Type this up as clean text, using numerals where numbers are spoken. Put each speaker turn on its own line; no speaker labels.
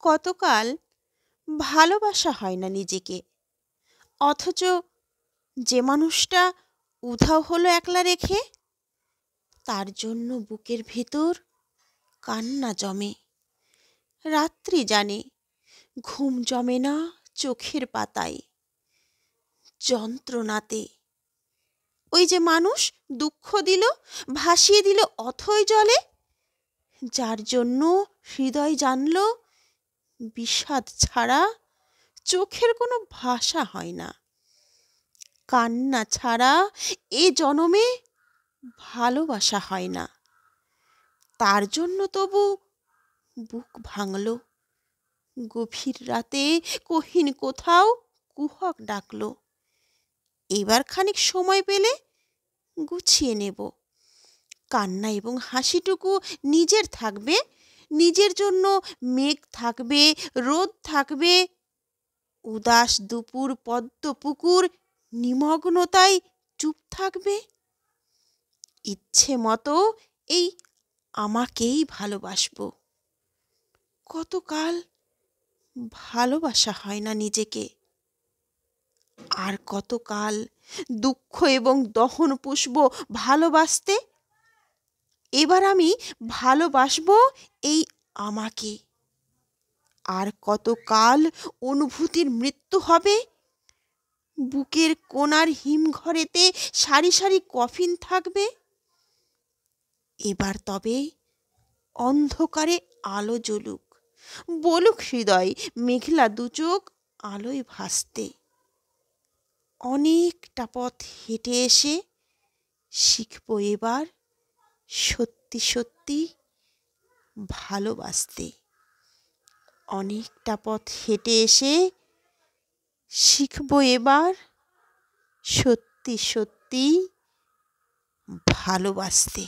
কতকাল ভালোবাসা হয় না নিজেকে, অথচ যে মানুষটা উধাও হলো একলা রেখে, তার জন্য বুকের ভেতর কান্না জমে। রাত্রি জানে ঘুম জমে না চোখের পাতায়, যন্ত্রণাতে। ওই যে মানুষ দুঃখ দিল, ভাসিয়ে দিল অথই জলে, যার জন্য হৃদয় জানল বিষাদ ছাড়া চোখের কোনো ভাষা হয় না। কান্না ছাড়া এ জনমে ভালোবাসা হয় না। তার জন্য তবু বুক ভাঙল, গভীর রাতে কহিন কোথাও কুহক ডাকল। এবার খানিক সময় পেলে গুছিয়ে নেব। কান্না এবং হাসিটুকু নিজের থাকবে, নিজের জন্য মেঘ থাকবে, রোদ থাকবে, উদাস দুপুর পদ্ম পুকুর নিমগ্নতায় চুপ থাকবে। ইচ্ছে মতো এই আমাকেই ভালোবাসবো। কতকাল ভালোবাসা হয় না নিজেকে, আর কতকাল দুঃখ এবং দহন পুষব ভালোবাসতে। এবার আমি ভালোবাসবো এই আমাকে। আর কতকাল অনুভূতির মৃত্যু হবে, বুকের কোণার হিমঘরেতে সারি সারি কফিন থাকবে। এবার তবে অন্ধকারে আলো জ্বলুক, বলুক হৃদয় মেঘলা দুচোখ আলোয় ভাসতে। অনেকটা পথ হেঁটে এসে শিখব এবার সত্যি সত্যি ভালোবাসতে। অনেকটা পথ হেঁটে এসে শিখব এবার সত্যি সত্যি ভালোবাসতে।